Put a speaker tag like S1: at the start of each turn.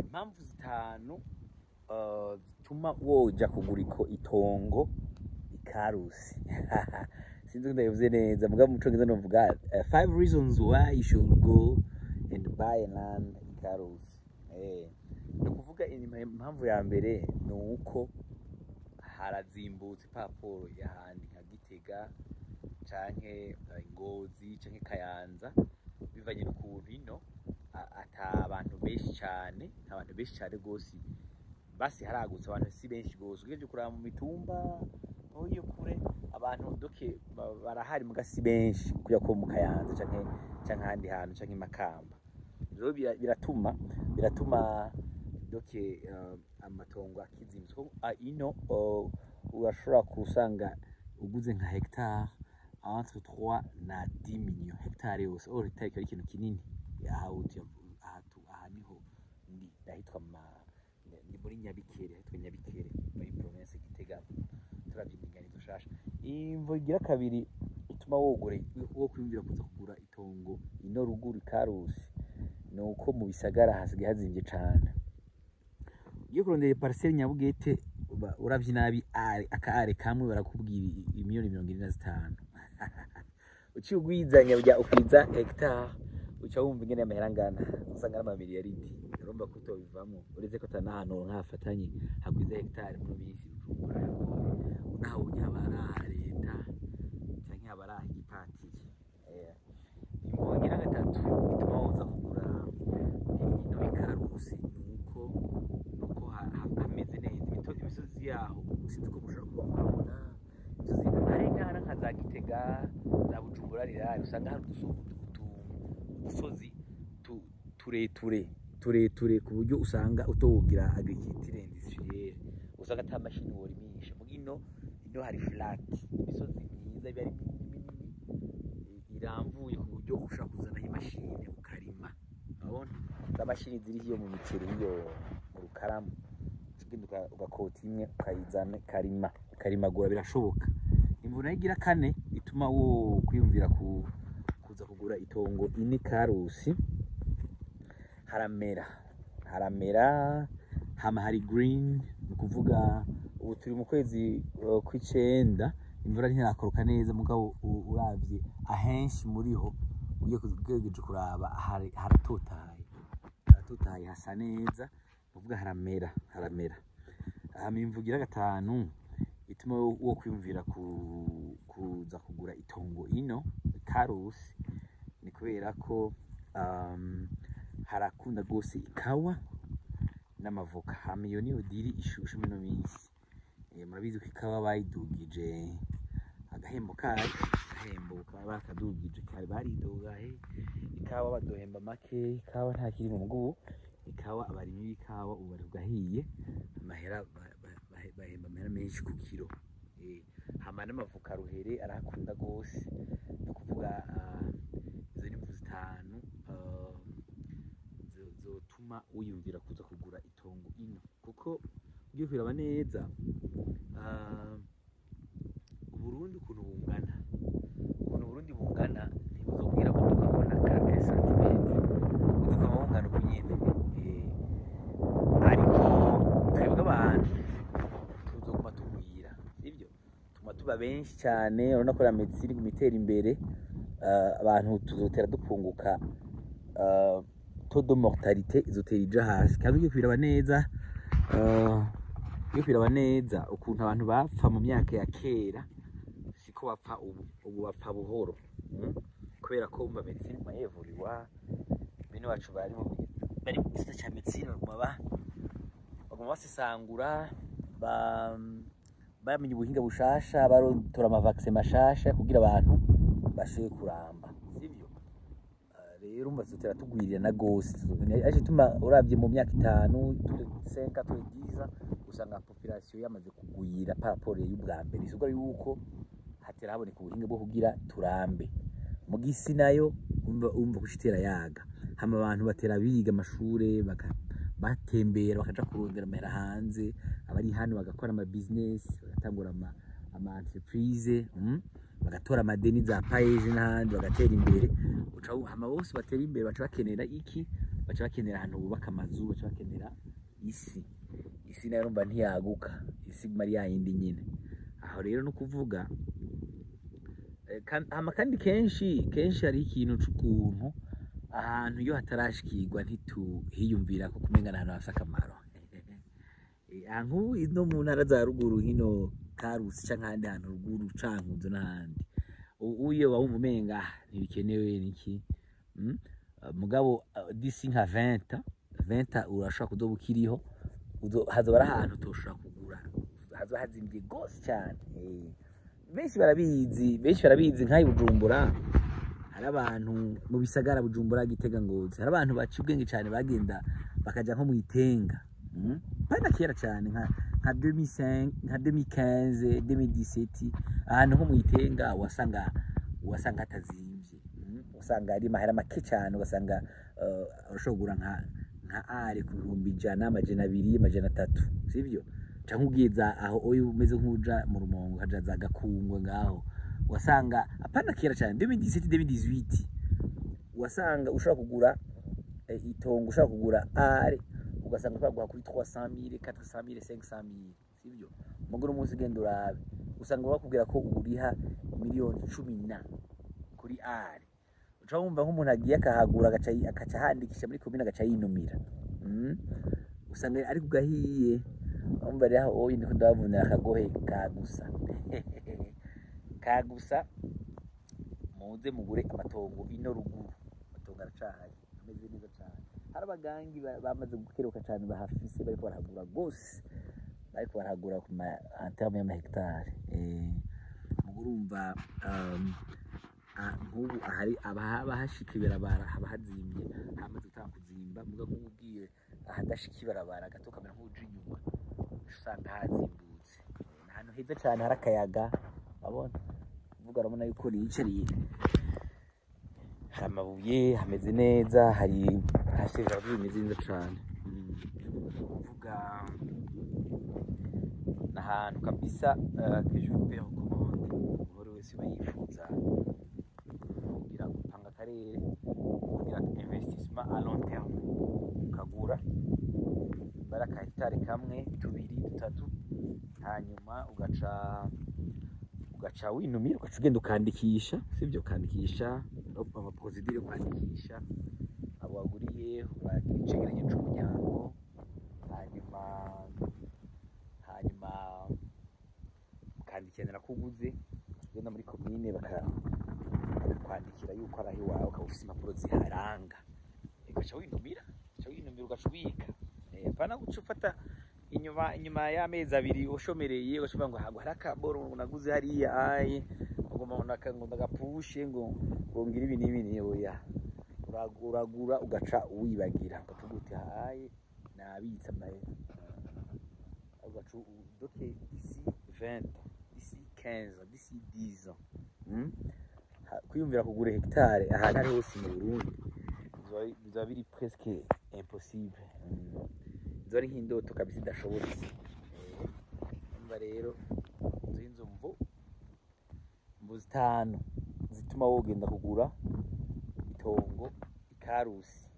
S1: impamvu zitanu zituma woja kugura itongo ikarusi. Sinzi ndabivuze neza mugabo mu Congereza novuga 5 reasons why you should go and buy a land ikarusi. No kuvuga impamvu ya mbere nuko harazimbutse paporo y'ahandi nka Gitega canke Ngozi canke Kayanza bivanye n'ukuntu ino ata abantu benshi cyane gose basi haragutse abantu si benshi gose ugeje kuraba mu mitumba oyo kure abantu doke barahari mugasi benshi kuya ko mu Kayanza canke handi hantu canke Makamba rero biratuma doke amatongo akizimizwe ino urashobora kusanga uguze nka hectare entre 3 na 10 millions hectare yose hectare ari ikintu kinini aha niho ndi ndahitwa ni muri Nyabikere muri province Gitega turabyindinganizo shasha. Imvo igira kabiri ituma wo kwiyumvira kuza kugura itongo ino ruguru Karusi nuko mu bisagara hasigaye hazimvye cane. Iyo kurondera parcelle Nyabugete uravye nabi akaare kamwe barakubwira imiliyoni 25. Uciye ugwizanya bya ukwiza hectare uca wumva ingene amahera ngana usanga ama miliyaridi urumva ko utobivamo uretse ko atanahantu nkafatanye hagwiza hectare mu bisi Bujumbura naho unyabara leta canke abara igipatiri. Imvo ngira gatatu ituma woza kugura ino Ikarusi nuko hameze neza imisozi yaho sinzi ko mushobora kuba mwabona imisozi ari ntara nka za Gitega za Bujumbura rirari usanga hari udusozi tureture ku buryo usanga utogira agriculture industrielle usanga ata mashini worimisha mugino hari flat imisozi myiza bari iramvuye ku buryo ushaka kuzana imashini ukarima abona za mashini ziri hiyo mu miceri hiyo mu Rukaramu uginduka ugakota imwe ukayizana karimagura birashoboka. Imvuna igira kane ituma wo kwiyumvira kuza kugura itongo ini Karusi haramera hama hari green nukuvuga ubu turi mu kwezi kw'icenda imvura ntirakoroka neza mugabo uravye ahenshi muriho ugiye kugejeje kuraba haratotaye hasa neza uvuga haramera hama imvugira gatanu ituma wo kwiyumvira kuza kugura itongo ino Karusi ni kubera ko harakunda gose ikawa n'amavoka hama iyo niyo diri ishushe mino minsi. Murabizi ko ikawa bayidugije agahembo bakadugije kare baridogahe ikawa badohemba make ikawa nta kiri mu mugubu ikawa abarimyi b'ikawa ubu gahiye amahera bahemba amahera menshi ku kilo. Hama n'amavoka ruhere arakunda gose no kuvuga izo ni zitanu zotuma uyumvira kuza kugura itongo ino kuko ugiye kwiraba neza Burundi ukuntu bungana ntibuzobwira ko tukabona ka santimetre tukabungana kunyene ariko twebwe abantu tuzoguma tugwira sivyo tuma tuba benshi cyane urabona ko la medicine gumitera imbere abantu tuzotera dupunguka taux de mortalité izotera ija hasi kandi ugiye kwiraba neza ukuntu abantu bapfa mu myaka ya kera siko bapfa ubu bapfa buhoro kubera ko umva medicine mayevuriwa bene wacu bari mu gisata cya medicine baguma basisangura bamenye ubuhinga bushasha barotora amavaccine mashasha kugira abantu bashoye kuramba sivyo. Rero umva zotera tugwirira na gose aje tuma uravye mu myaka 5 5 10 usanga population yamaze kugwira paraporo y'ubwa mbere isugura yuko hatera haboneka ubuhinga bwo kugira turambe mu gisi nayo umva kushitera yaga hama abantu batera biga amashure batembera bakaja kurondera amahera hanze abari hano bagakora ama business bagatangura ama entreprise bagatora amadeni za paeje n'ahandi bagatera imbere hama bose batera imbere baca bakenera iki baca bakenera ahantu bubaka amazu, baca bakenera isi nayo urumva ntiyaguka, isi iguma ari yayindi nyine. Aho rero no kuvuga kandi kenshi hari ikintu c'ukuntu ahantu iyo hatarashikirwa ntituhiyumvira ko kumengana ahantu hafise akamaro. Nk'ubu ino mu ntara za ruguru hino Karusi canke ahandi hantu ruguru Cankuzo n'ahandi, iyo wumva umenga ntibikenewe niki, mugabo d'ici nka 20 urashobora kuzoba ukiriho, hazoba ari ahantu utoshobora kugura, hazoba hazimvye gose cyane. Benshi barabizi nk'ayi Bujumbura hari abantu mu bisagara Bujumbura, Gitega, Ngozi, hari abantu baca ubwenge cyane bagenda bakaja nko mu Itenga, bana kera cyane nka 2005 nka 2015 2017, ahantu nko mu Itenga wasanga hatazimvye, usanga ari mahera make cyane, ugasanga urashobora kugura nka are ku 100, 200, 300, sivyo? Canke ubwiza aho oyo umeze nk'uja mu Rumongo haja za Gakungwe ngaho, wasanga apana kera cyane 2017 2018, wasanga ushobora kugura itongo, ushobora kugura are ugasanga ushobora kuri 300,000 400,000 500,000, sivyo? Muguru umunsi genda urabe usanga bakubwira ko uriha miliyoni 10 kuri are. Uca wumva nk'umuntu agiye akahagura agaca handikisha muri komine agaca yinumira, usanga ari kugahiye. Umva rero oyi ndiko ndabavunira akagohe kagusa muze mugure amatongo ino ruguru, amatongo aracahari ameze neza cyane. Hari abagangi bamaze gukeruka cyane bahafise, bariko barahagura gose, bariko barahagura ku antame y'amahegitare. Mugurumva nk'ubu ahari abahashika ibarabara haba hazimvye, hamaze gutanga kuzimba, muga nk'ubwiye ahadashika ibarabara gato kamera nk'uje inyuma, usanga hazimbutse. Ahantu heza cyane hari akayaga, abona uvuga urabona yuko niyicariye, hari amabuye, hameze neza, hari hashirira bimeze neza cyane. Uvuga n'ahantu kabisa que je peux recommander umuntu wese bayifuza kugira gupanga akarere, kugira investissement à long terme, ukagura baraka hectare kamwe 2 3, hanyuma ugaca winumira, ugaca ugenda ukandikisha, sivyo? Ukandikisha ama procedure, kwandikisha abo waguriye, bagira icegeranyo c'umuryango, hanyuma ukandikenera ko uguze, ugenda muri komine bakakwandikira yuko ari iwawe, ukaba ufise impapuro ziharanga, ugaca winumira ugaca ubika. Apana guca ufata inyuma y'amezi 2 ushomereye, ugacuvuga ngo hari akaboro naguze hariya aye ngo ndagapushe ngo ngira ibi n'ibi, oya, uragura ugaca wibagira, ugacuga uti aye nabitsa amahera, ugaca doke d'ici 20, d'ici 15, d'ici 10 ans, kwiyumvira kugura hectare ahantu ari hose mu Burundi bizaba biri presque impossible, izo ari nk'indoto kabisa idashobotse. Umva rero izo mvu 5 zituma wogenda kugura itongo i Karusi.